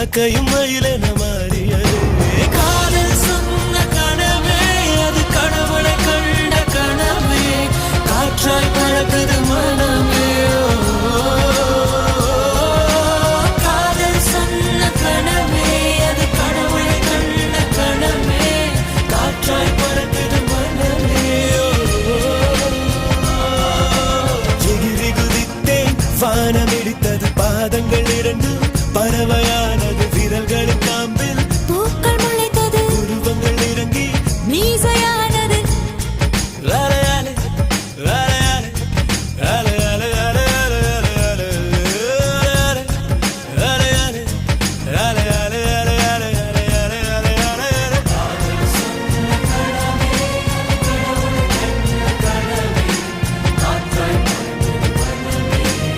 இறக்கையும் மயிலென மாறியது. காதல் சொன்ன கனவே அது கடவுளை கண்ட கனவே, காற்றாய் பறக்குது மனமே. காதல் சொன்ன கனவே அது கடவுளை கண்ட கனவே, காற்றாய் பறக்குது மனமே. எகிரி குதித்தேன் வானமிடித்த